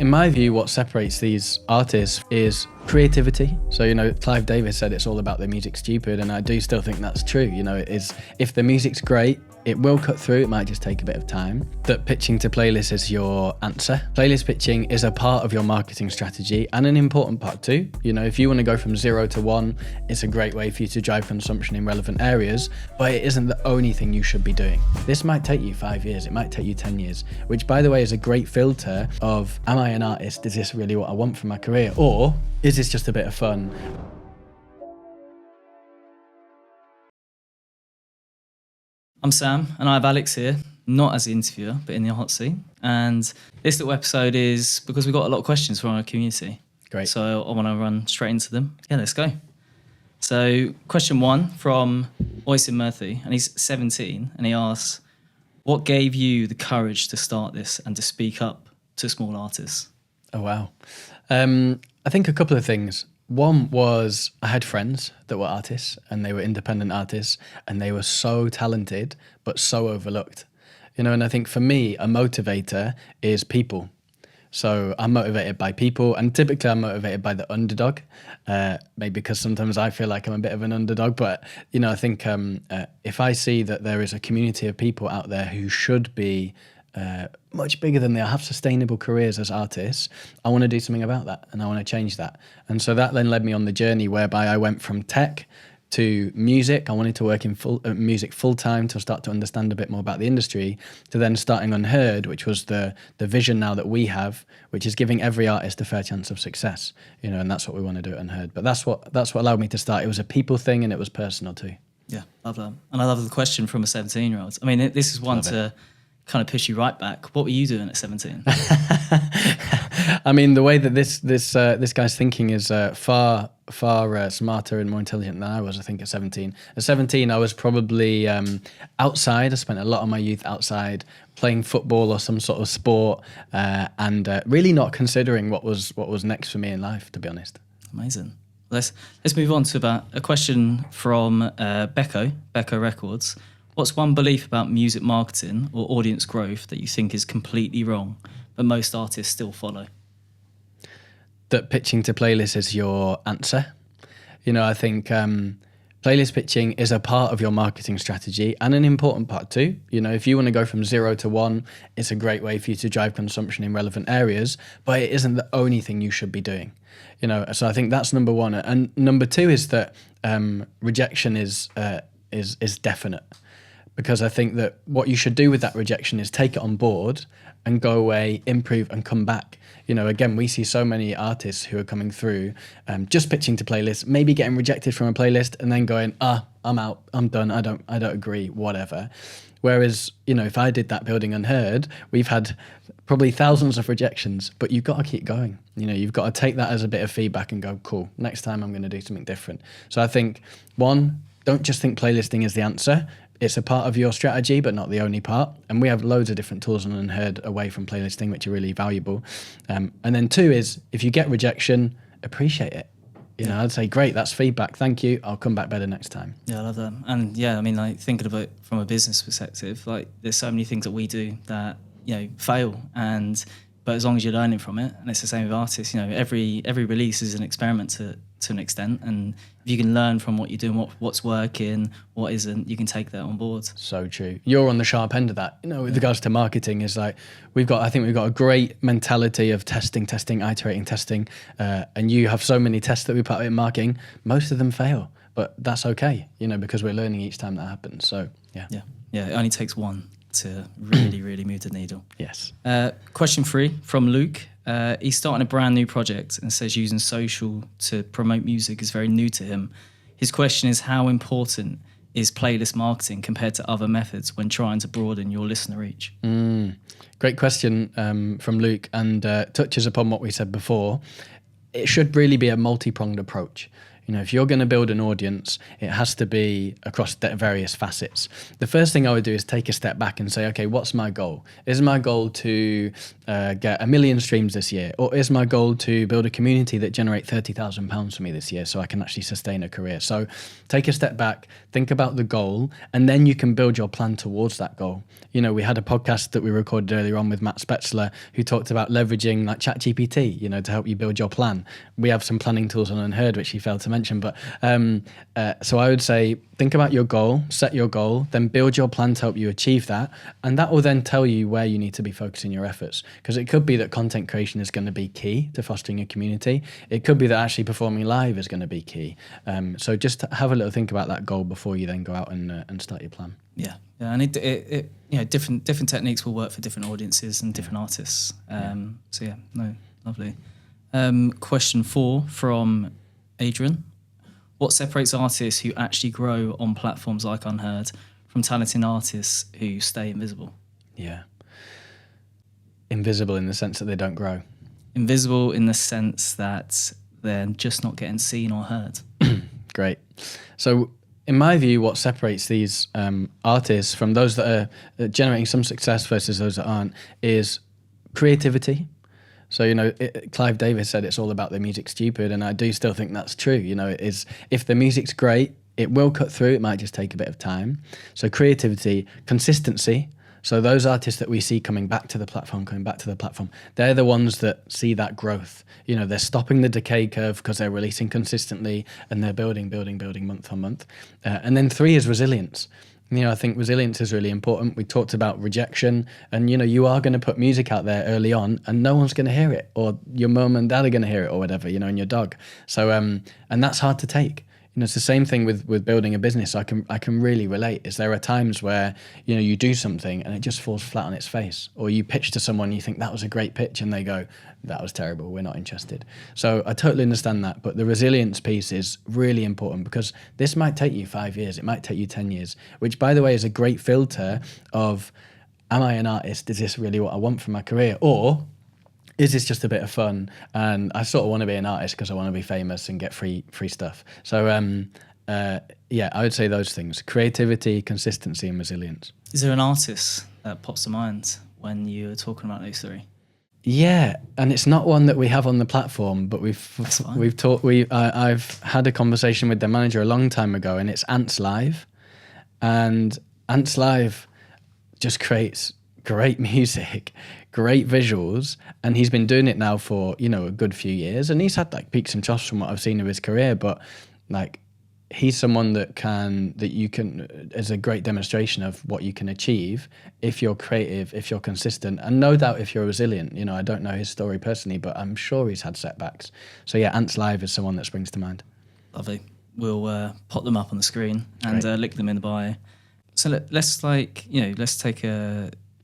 In my view, what separates these artists is creativity. So, Clive Davis said it's all about the music stupid, and I do still think that's true. It is, if the music's great, it will cut through, it might just take a bit of time. That pitching to playlists is your answer. Playlist pitching is a part of your marketing strategy and an important part too. If you want to go from 0 to 1, it's a great way for you to drive consumption in relevant areas, but it isn't the only thing you should be doing. This might take you 5 years, it might take you 10 years, which by the way is a great filter of, am I an artist? Is this really what I want from my career? Or is this just a bit of fun? I'm Sam, and I have Alex here, not as the interviewer, but in the hot seat. And this little episode is because we've got a lot of questions from our community. Great. So I want to run straight into them. Yeah, let's go. So question 1 from Oisin Murphy, and he's 17, and he asks, what gave you the courage to start this and to speak up to small artists? Oh, wow. I think a couple of things. One was I had friends that were artists, and they were independent artists, and they were so talented but so overlooked. And I think for me, a motivator is people. So I'm motivated by people, and typically I'm motivated by the underdog, maybe because sometimes I feel like I'm a bit of an underdog, but I think if I see that there is a community of people out there who should be much bigger than they are, have sustainable careers as artists, I want to do something about that, and I want to change that. And so that then led me on the journey whereby I went from tech to music. I wanted to work in music full time to start to understand a bit more about the industry, to then starting on Hurd, which was the vision now that we have, which is giving every artist a fair chance of success. And that's what we want to do on Hurd. But that's what allowed me to start. It was a people thing, and it was personal too. Yeah, love that. And I love the question from a 17-year-old. I mean, this is one to kind of push you right back. What were you doing at 17? I mean, the way that this guy's thinking is far smarter and more intelligent than I was, I think, at 17. At 17, I was probably outside. I spent a lot of my youth outside playing football or some sort of sport, and really not considering what was next for me in life, to be honest. Amazing. Let's move on to about a question from BECKO Records. What's one belief about music marketing or audience growth that you think is completely wrong, but most artists still follow? That pitching to playlists is your answer. I think playlist pitching is a part of your marketing strategy and an important part too. If you want to go from 0 to 1, it's a great way for you to drive consumption in relevant areas, but it isn't the only thing you should be doing. So I think that's number 1. And number 2 is that rejection is definite. Because I think that what you should do with that rejection is take it on board and go away, improve and come back. Again, we see so many artists who are coming through just pitching to playlists, maybe getting rejected from a playlist and then going, I'm out, I'm done, I don't agree, whatever. Whereas, if I did that building Unheard, we've had probably thousands of rejections, but you've got to keep going. You've got to take that as a bit of feedback and go, cool, next time I'm going to do something different. So I think, 1, don't just think playlisting is the answer. It's a part of your strategy, but not the only part. And we have loads of different tools on Unheard away from playlisting, which are really valuable. And then 2 is, if you get rejection, appreciate it. I'd say, great, that's feedback. Thank you. I'll come back better next time. Yeah, I love that. And yeah, I mean, thinking of it from a business perspective, there's so many things that we do that, fail. But as long as you're learning from it, and it's the same with artists, every release is an experiment to an extent, and if you can learn from what you're doing, what's working, what isn't, you can take that on board. So true. You're on the sharp end of that. With regards to marketing, is I think we've got a great mentality of testing, iterating, testing, and you have so many tests that we put in marketing. Most of them fail, but that's okay, because we're learning each time that happens. So yeah. It only takes one to really, really move the needle. Yes. Question 3 from Luke. He's starting a brand new project and says using social to promote music is very new to him. His question is, how important is playlist marketing compared to other methods when trying to broaden your listener reach? Great question from Luke, and touches upon what we said before. It should really be a multi-pronged approach. You know, if you're going to build an audience, it has to be across various facets. The first thing I would do is take a step back and say, okay, what's my goal? Is my goal to get 1 million streams this year? Or is my goal to build a community that generate £30,000 for me this year so I can actually sustain a career? So take a step back, think about the goal, and then you can build your plan towards that goal. You know, we had a podcast that we recorded earlier on with Matt Spetzler who talked about leveraging like ChatGPT, you know, to help you build your plan. We have some planning tools on hurd, which he failed to mention. But so I would say, think about your goal, set your goal, then build your plan to help you achieve that. And that will then tell you where you need to be focusing your efforts. Because it could be that content creation is going to be key to fostering a community. It could be that actually performing live is going to be key. So just have a little think about that goal before you then go out and start your plan. Yeah, and it you know, different techniques will work for different audiences and different artists. So yeah, no, lovely. Question 4 from Adrian. What separates artists who actually grow on platforms like Unheard from talented artists who stay invisible? Yeah. Invisible in the sense that they don't grow. Invisible in the sense that they're just not getting seen or heard. Great. So in my view, what separates these artists from those that are generating some success versus those that aren't is creativity. So, you know, Clive Davis said it's all about the music stupid, and I do still think that's true. You know, it is, if the music's great, it will cut through. It might just take a bit of time. So creativity, consistency. So those artists that we see coming back to the platform, they're the ones that see that growth. You know, they're stopping the decay curve because they're releasing consistently and they're building month on month. And then 3 is resilience. You know, I think resilience is really important. We talked about rejection, and, you know, you are going to put music out there early on and no one's going to hear it, or your mum and dad are going to hear it or whatever, you know, and your dog. So, and that's hard to take. You know, it's the same thing with building a business. I can really relate. Is there are times where, you know, you do something and it just falls flat on its face, or you pitch to someone and you think that was a great pitch and they go, that was terrible, we're not interested. So I totally understand that, but the resilience piece is really important, because this might take you 5 years, it might take you 10 years, which, by the way, is a great filter of, am I an artist? Is this really what I want for my career? Or is this just a bit of fun and I sort of want to be an artist because I want to be famous and get free stuff? So yeah, I would say those things: creativity, consistency, and resilience. Is there an artist that pops to mind when you're talking about those 3? Yeah, and it's not one that we have on the platform, but I've had a conversation with their manager a long time ago, and it's Ants Live, and Ants Live just creates great music, great visuals, and he's been doing it now for, you know, a good few years, and he's had like peaks and troughs from what I've seen of his career, but like, he's someone that you can is a great demonstration of what you can achieve if you're creative, if you're consistent, and no doubt if you're resilient. You know, I don't know his story personally, but I'm sure he's had setbacks. So yeah, Ants Live is someone that springs to mind. Lovely. We'll pop them up on the screen and link them in the bio. So let's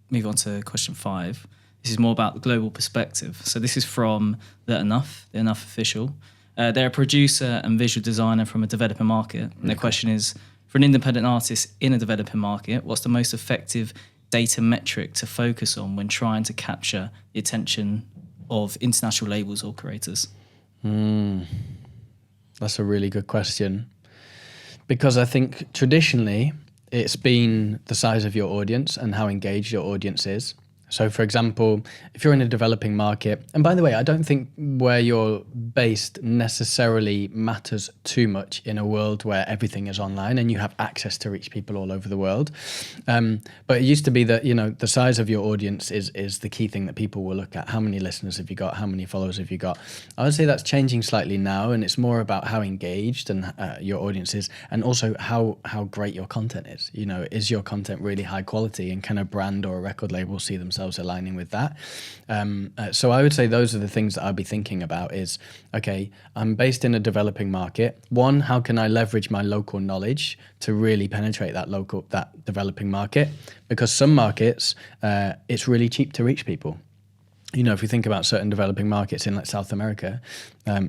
move on to question 5. This is more about the global perspective. So this is from TheEnough official. They're a producer and visual designer from a developing market. And their question is, for an independent artist in a developing market, what's the most effective data metric to focus on when trying to capture the attention of international labels or creators? That's a really good question. Because I think traditionally it's been the size of your audience and how engaged your audience is. So, for example, if you're in a developing market, and by the way, I don't think where you're based necessarily matters too much in a world where everything is online and you have access to reach people all over the world. But it used to be that, you know, the size of your audience is the key thing that people will look at. How many listeners have you got? How many followers have you got? I would say that's changing slightly now, and it's more about how engaged and your audience is, and also how great your content is. You know, is your content really high quality, and can a brand or a record label see themselves aligning with that? So I would say those are the things that I'd be thinking about is, okay, I'm based in a developing market. One, how can I leverage my local knowledge to really penetrate that developing market? Because some markets, it's really cheap to reach people. You know, if we think about certain developing markets in like South America,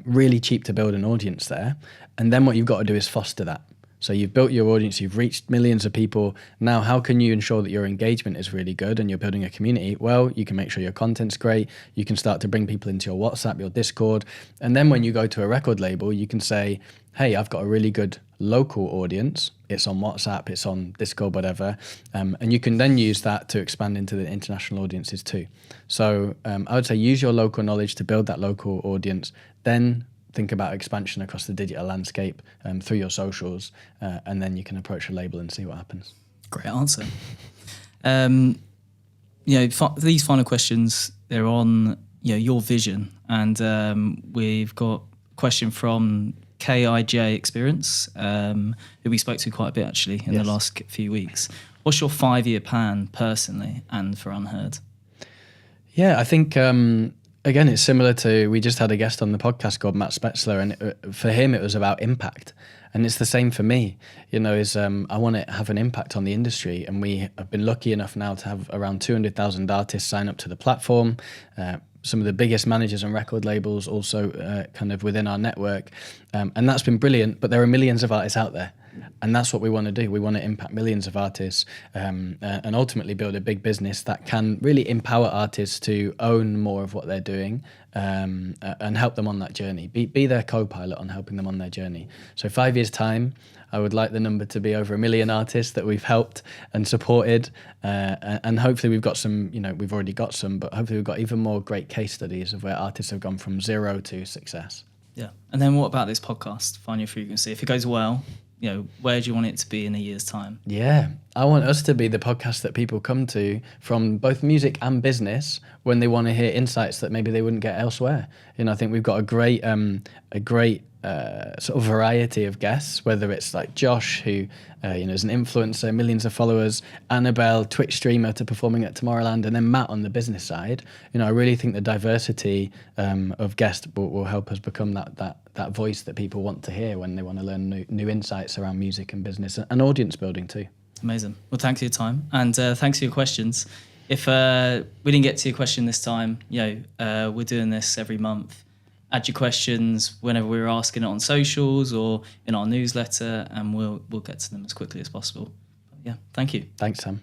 really cheap to build an audience there. And then what you've got to do is foster that. So you've built your audience, you've reached millions of people. Now, how can you ensure that your engagement is really good and you're building a community? Well, you can make sure your content's great. You can start to bring people into your WhatsApp, your Discord. And then when you go to a record label, you can say, hey, I've got a really good local audience. It's on WhatsApp, it's on Discord, whatever. And you can then use that to expand into the international audiences too. So I would say use your local knowledge to build that local audience. Then think about expansion across the digital landscape through your socials, and then you can approach a label and see what happens. Great answer. These final questions, they're on your vision, and we've got a question from K.I.J Experience, who we spoke to quite a bit actually in the last few weeks. What's your 5-year plan personally and for Unheard? Yeah, I think again, it's similar to, we just had a guest on the podcast called Matt Spetzler, and for him it was about impact. And it's the same for me, I want to have an impact on the industry. And we have been lucky enough now to have around 200,000 artists sign up to the platform. Some of the biggest managers and record labels also kind of within our network. And that's been brilliant, but there are millions of artists out there. And that's what we want to do. We want to impact millions of artists and ultimately build a big business that can really empower artists to own more of what they're doing and help them on that journey. Be their co-pilot on helping them on their journey. So 5 years' time, I would like the number to be over 1 million artists that we've helped and supported. And hopefully we've got some, we've already got some, but hopefully we've got even more great case studies of where artists have gone from zero to success. Yeah. And then what about this podcast, Find Your Frequency? If it goes well, where do you want it to be in a year's time? Yeah, I want us to be the podcast that people come to from both music and business when they want to hear insights that maybe they wouldn't get elsewhere. I think we've got a great sort of variety of guests, whether it's like Josh, who is an influencer, millions of followers, Annabelle, Twitch streamer, to performing at Tomorrowland, and then Matt on the business side. I really think the diversity of guests will help us become that voice that people want to hear when they want to learn new insights around music and business and audience building too. Amazing. Well, thanks for your time, and thanks for your questions. If we didn't get to your question this time, we're doing this every month. Add your questions whenever we're asking it on socials or in our newsletter, and we'll get to them as quickly as possible. Yeah, thank you. Thanks, Sam.